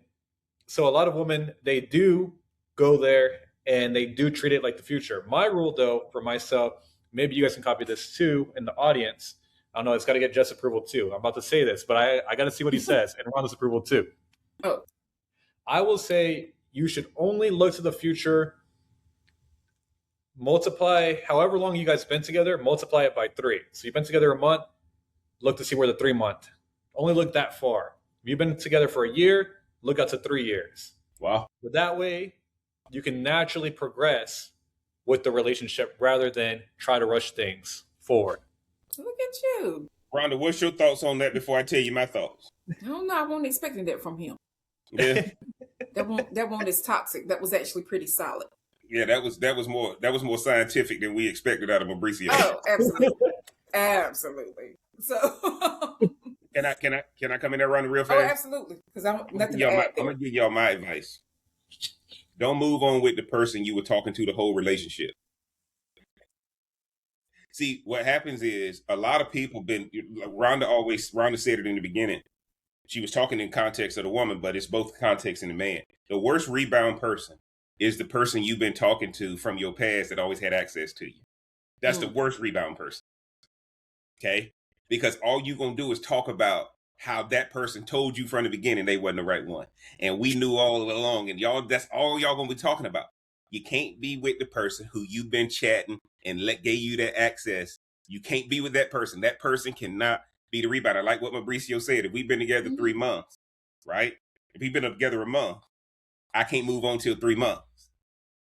so a lot of women, they do go there and they do treat it like the future. My rule, though, for myself, maybe you guys can copy this too in the audience. I don't know, it's got to get Jeff's approval too. I'm about to say this, but I got to see what he says, and Rhonda's approval too. Oh. I will say you should only look to the future, multiply however long you guys been together, multiply it by 3. So you've been together a month, look to see where the 3 month. Only look that far. If you've been together for a year, look out to 3 years. Wow. But that way, you can naturally progress with the relationship rather than try to rush things forward. Look at you. Rhonda, what's your thoughts on that before I tell you my thoughts? I don't know. I wasn't expecting that from him. Yeah. that one is toxic. That was actually pretty solid. Yeah, that was more scientific than we expected out of Mabricio. Oh, absolutely. Absolutely. So Can I come in there, Rhonda, real fast? Oh, absolutely. Because I'm nothing to add. I'm gonna give y'all my advice. Don't move on with the person you were talking to the whole relationship. See, what happens is a lot of people Rhonda said it in the beginning. She was talking in context of the woman, but it's both context in the man. The worst rebound person is the person you've been talking to from your past that always had access to you. That's the worst rebound person. Okay? Because all you're going to do is talk about how that person told you from the beginning they wasn't the right one. And we knew all along. And that's all y'all going to be talking about. You can't be with the person who you've been chatting and gave you that access. You can't be with that person. That person cannot be the rebounder. Like what Mabricio said, if we've been together 3 months, right? If we've been together a month, I can't move on till 3 months,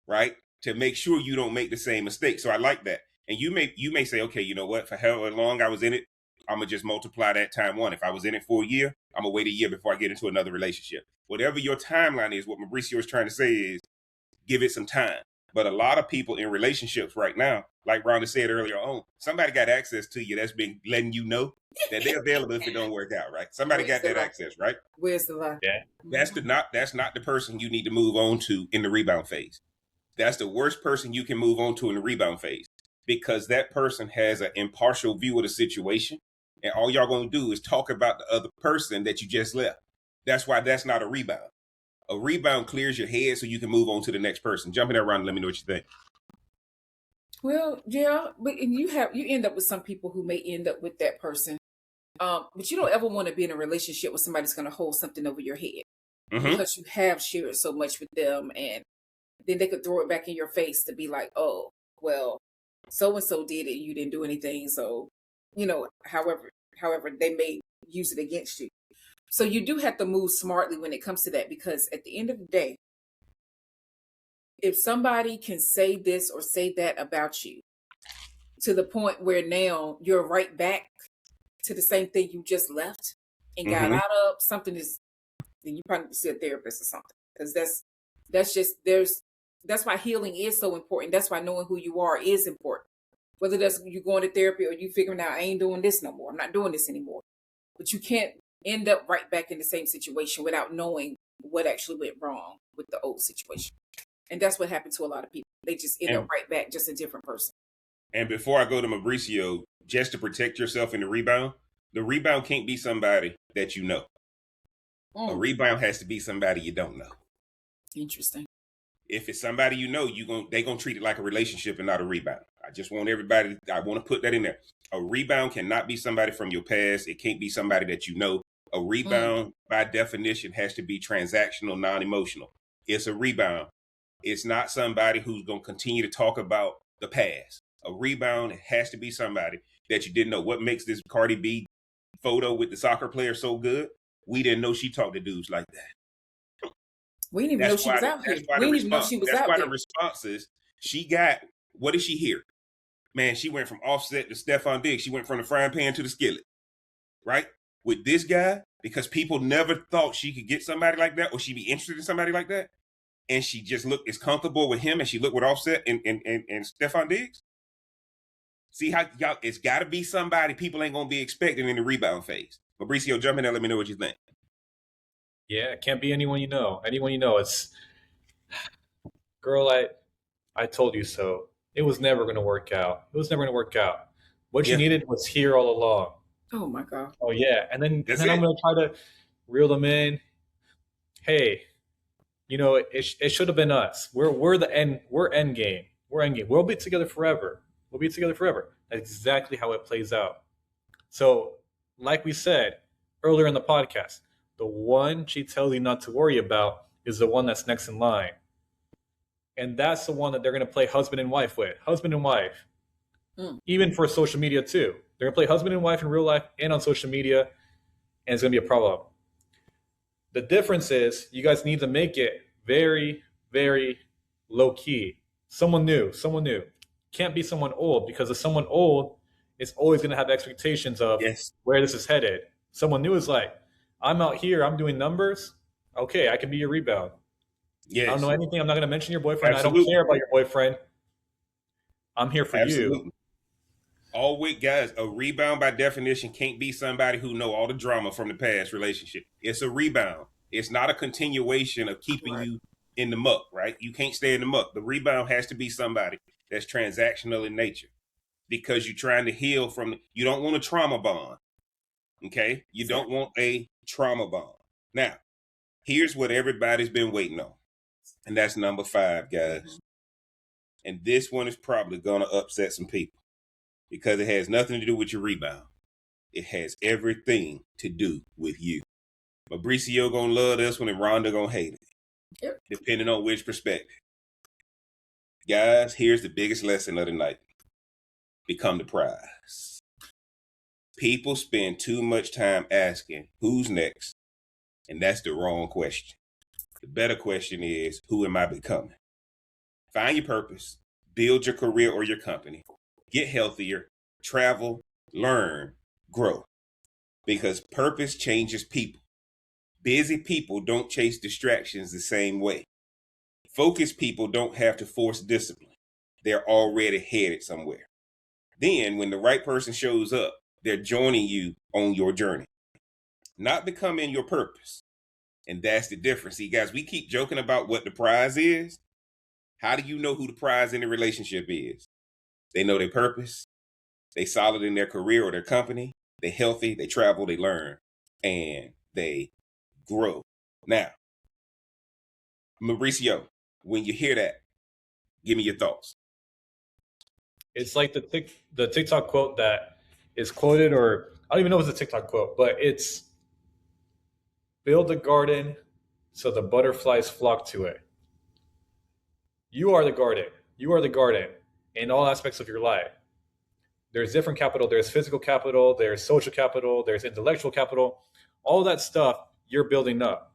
right? To make sure you don't make the same mistake. So I like that. And you may say, okay, you know what? For however long I was in it, I'm going to just multiply that time 1. If I was in it for a year, I'm going to wait a year before I get into another relationship. Whatever your timeline is, what Mabricio is trying to say is give it some time. But a lot of people in relationships right now, like Rhonda said earlier on, somebody got access to you that's been letting you know that they're available if it don't work out, right? Somebody got that access, right? Where's the lie? Yeah. That's not the person you need to move on to in the rebound phase. That's the worst person you can move on to in the rebound phase because that person has an impartial view of the situation. And all y'all going to do is talk about the other person that you just left. That's why that's not a rebound. A rebound clears your head so you can move on to the next person. Jump in there, Ron, and let me know what you think. Well, yeah, but you end up with some people who may end up with that person. But you don't ever want to be in a relationship with somebody that's going to hold something over your head because you have shared so much with them, and then they could throw it back in your face to be like, oh, well, so and so did it, you didn't do anything, so however they may use it against you. So you do have to move smartly when it comes to that, because at the end of the day, if somebody can say this or say that about you to the point where now you're right back to the same thing you just left and got out of, then you probably need to see a therapist or something. Because that's why healing is so important. That's why knowing who you are is important. Whether that's you going to therapy or you figuring out I ain't doing this no more. I'm not doing this anymore. But you can't end up right back in the same situation without knowing what actually went wrong with the old situation. And that's what happened to a lot of people. They just end up right back, just a different person. And before I go to Mabricio, just to protect yourself in the rebound can't be somebody that you know. A rebound has to be somebody you don't know. Interesting. If it's somebody you know, they gonna treat it like a relationship and not a rebound. I just want everybody. I want to put that in there. A rebound cannot be somebody from your past. It can't be somebody that you know. A rebound, by definition, has to be transactional, non-emotional. It's a rebound. It's not somebody who's gonna continue to talk about the past. A rebound has to be somebody that you didn't know. What makes this Cardi B photo with the soccer player so good? We didn't know she talked to dudes like that. We didn't even know she was out here. We didn't even know she was out there. That's why the response is, she got, what did she hear? Man, she went from Offset to Stephon Diggs. She went from the frying pan to the skillet, right? With this guy, because people never thought she could get somebody like that or she'd be interested in somebody like that. And she just is comfortable with him and she looked with Offset and Stephon Diggs. See how y'all, it's got to be somebody people ain't going to be expecting in the rebound phase. Mabricio, jump in there. Let me know what you think. Yeah, it can't be anyone you know. Anyone you know. It's, girl, I told you so. It was never going to work out. It was never going to work out. What you needed was here all along. Oh my God. Oh yeah, and then I'm going to try to reel them in. Hey, you know, it should have been us. We're the end. We're end game. We're end game. We'll be together forever. We'll be together forever. That's exactly how it plays out. So, like we said earlier in the podcast, the one she tells you not to worry about is the one that's next in line. And that's the one that they're going to play husband and wife with. Husband and wife. Even for social media, too. They're going to play husband and wife in real life and on social media. And it's going to be a problem. The difference is you guys need to make it very, very low key. Someone new. Can't be someone old, because if someone old is always going to have expectations of where this is headed. Someone new is like, I'm out here, I'm doing numbers. Okay, I can be your rebound. Yes. I don't know anything. I'm not going to mention your boyfriend. Absolutely. I don't care about your boyfriend. I'm here for you. Always, guys, a rebound by definition can't be somebody who know all the drama from the past relationship. It's a rebound. It's not a continuation of keeping you in the muck, right? You can't stay in the muck. The rebound has to be somebody that's transactional in nature, because you're trying to heal from, you don't want a trauma bond. Okay? You don't want a trauma bond. Now, here's what everybody's been waiting on. And that's number 5, guys. And this one is probably going to upset some people because it has nothing to do with your rebound. It has everything to do with you. Mabricio going to love this one and Rhonda going to hate it, depending on which perspective. Guys, here's the biggest lesson of the night. Become the prize. People spend too much time asking, who's next? And that's the wrong question. The better question is, who am I becoming? Find your purpose, build your career or your company, get healthier, travel, learn, grow. Because purpose changes people. Busy people don't chase distractions the same way. Focused people don't have to force discipline. They're already headed somewhere. Then when the right person shows up, they're joining you on your journey, not becoming your purpose. And that's the difference. See, guys, we keep joking about what the prize is. How do you know who the prize in the relationship is? They know their purpose. They solid in their career or their company. They healthy. They travel. They learn. And they grow. Now, Mabricio, when you hear that, give me your thoughts. It's like the TikTok quote that is quoted, or I don't even know if it's a TikTok quote, but it's, build a garden so the butterflies flock to it. You are the garden. You are the garden in all aspects of your life. There's different capital. There's physical capital. There's social capital. There's intellectual capital. All that stuff you're building up.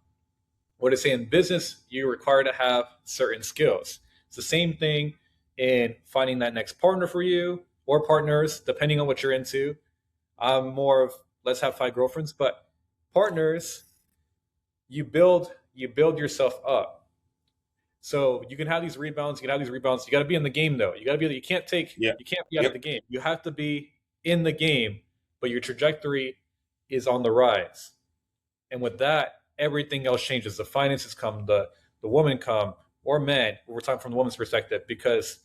What I say in business, you're required to have certain skills. It's the same thing in finding that next partner for you, or partners, depending on what you're into. I'm more of let's have 5 girlfriends, but partners, you build yourself up. So you can have these rebounds. You got to be in the game, though. You can't be out of the game. You have to be in the game, but your trajectory is on the rise. And with that, everything else changes. The finances come, the woman come, or men. We're talking from the woman's perspective, because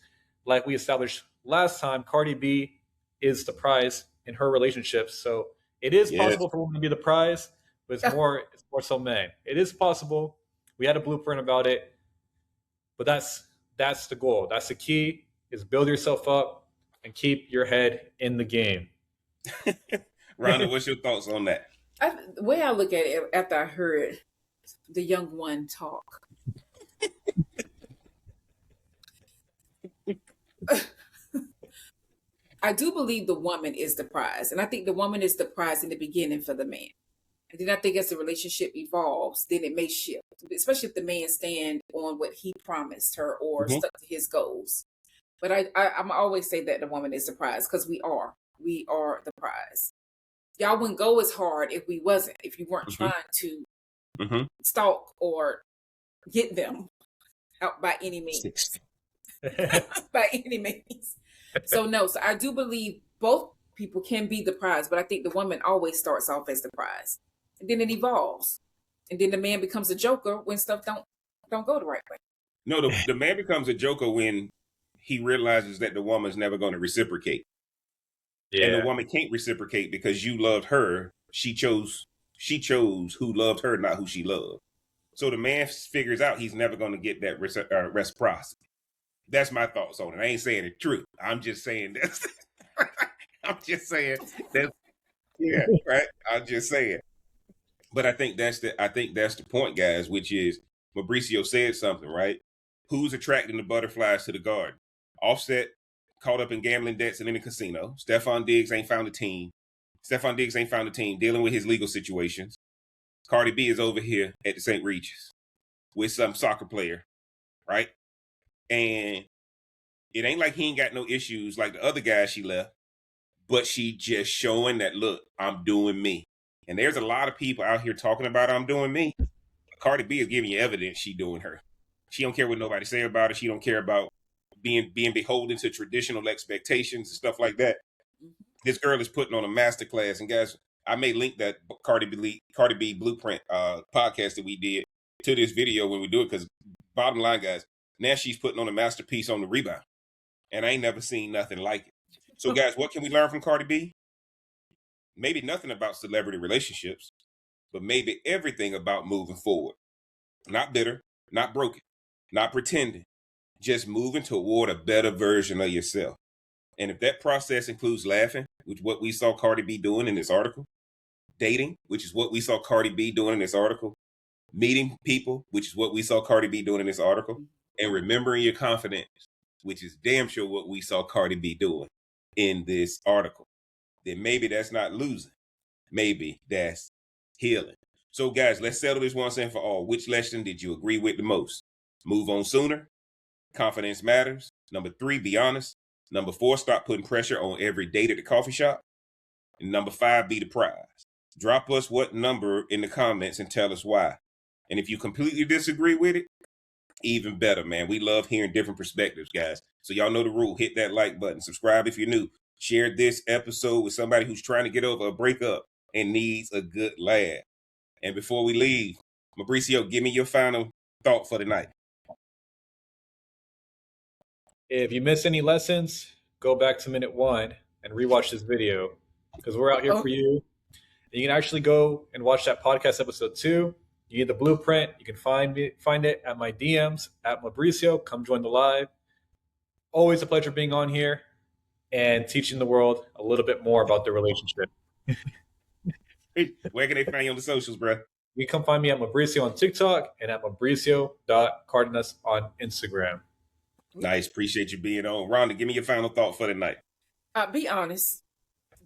like we established last time, Cardi B is the prize in her relationships. So it is possible for women to be the prize, but it's more so men. It is possible. We had a blueprint about it, but that's the goal. That's the key: is build yourself up and keep your head in the game. Rhonda, what's your thoughts on that? The way I look at it after I heard the young one talk, I do believe the woman is the prize. And I think the woman is the prize in the beginning for the man. And then I think as the relationship evolves, then it may shift, especially if the man stand on what he promised her or stuck to his goals. But I'm always say that the woman is the prize because we are the prize. Y'all wouldn't go as hard if you weren't trying to stalk or get them out by any means. By any means. So I do believe both people can be the prize, but I think the woman always starts off as the prize. And then it evolves. And then the man becomes a joker when stuff don't go the right way. No, the man becomes a joker when he realizes that the woman's never going to reciprocate. Yeah. And the woman can't reciprocate because you loved her. She chose who loved her, not who she loved. So the man figures out he's never going to get that reciprocity. That's my thoughts on it. I ain't saying it's true. I'm just saying that's. I'm just saying that's. Yeah, right. I'm just saying. But I think that's the point, guys. Which is Mabricio said something, right? Who's attracting the butterflies to the garden? Offset caught up in gambling debts and in the casino. Stefan Diggs ain't found a team. Dealing with his legal situations. Cardi B is over here at the St. Regis with some soccer player, right? And it ain't like he ain't got no issues like the other guys she left, but she just showing that, look, I'm doing me. And there's a lot of people out here talking about I'm doing me. Cardi B is giving you evidence she doing her. She don't care what nobody say about it. She don't care about being beholden to traditional expectations and stuff like that. This girl is putting on a masterclass. And guys, I may link that Cardi B Blueprint podcast that we did to this video when we do it, because bottom line, guys, now she's putting on a masterpiece on the rebound. And I ain't never seen nothing like it. So guys, what can we learn from Cardi B? Maybe nothing about celebrity relationships, but maybe everything about moving forward. Not bitter, not broken, not pretending, just moving toward a better version of yourself. And if that process includes laughing, which is what we saw Cardi B doing in this article, dating, which is what we saw Cardi B doing in this article, meeting people, which is what we saw Cardi B doing in this article, and remembering your confidence, which is damn sure what we saw Cardi B doing in this article, then maybe that's not losing. Maybe that's healing. So guys, let's settle this once and for all. Which lesson did you agree with the most? Move on sooner. Confidence matters. Number 3, be honest. Number 4, stop putting pressure on every date at the coffee shop. And number 5, be the prize. Drop us what number in the comments and tell us why. And if you completely disagree with it, even better, man. We love hearing different perspectives, guys. So y'all know the rule. Hit that like button. Subscribe if you're new. Share this episode with somebody who's trying to get over a breakup and needs a good laugh. And before we leave, Mabricio, give me your final thought for the night. If you miss any lessons, go back to minute 1 and rewatch this video, because we're out here for you. You can actually go and watch that podcast episode 2. You need the blueprint. You can find it at my DMs at Mabricio. Come join the live. Always a pleasure being on here and teaching the world a little bit more about the relationship. Where can they find you on the socials, bro? You can come find me at Mabricio on TikTok and at Mabricio.Cardenas on Instagram. Nice. Appreciate you being on. Rhonda, give me your final thought for the night. Be honest.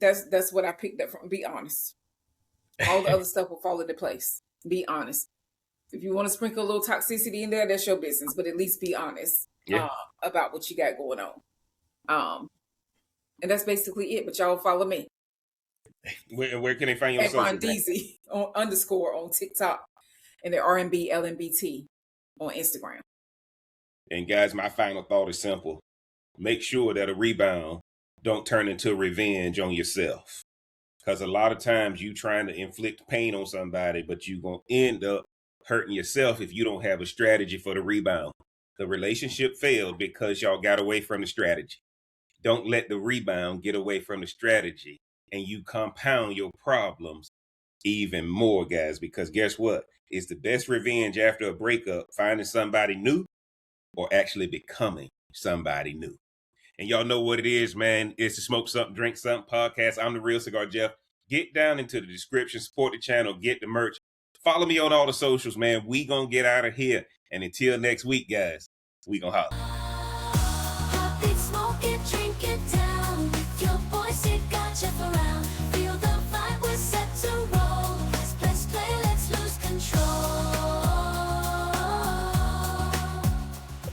That's what I picked up from. Be honest. All the other stuff will fall into place. Be honest. If you want to sprinkle a little toxicity in there, that's your business. But at least be honest about what you got going on. And that's basically it. But y'all follow me. Where can they find you on social? Rondeezy _ on TikTok, and the R&B LMBT on Instagram. And guys, my final thought is simple. Make sure that a rebound don't turn into revenge on yourself. Because a lot of times you trying to inflict pain on somebody, but you're going to end up hurting yourself if you don't have a strategy for the rebound. The relationship failed because y'all got away from the strategy. Don't let the rebound get away from the strategy, and you compound your problems even more, guys, because guess what? It's the best revenge after a breakup, finding somebody new or actually becoming somebody new. And y'all know what it is, man. It's the Smoke Something, Drink Something podcast. I'm the Real Cigar Jeff. Get down into the description, support the channel, get the merch. Follow me on all the socials, man. We gonna get out of here. And until next week, guys, we gonna holler. Heartbeat, smoke it, drink it down. With your boys, Cigar Jeff around. Feel the vibe, we're set to roll. Let's play, let's lose control.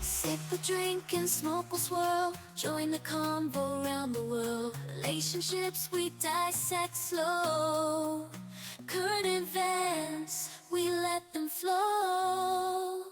Sip a drink and smoke will swirl. Join the convo around the world. Relationships we dissect slow. Current events, we let them flow.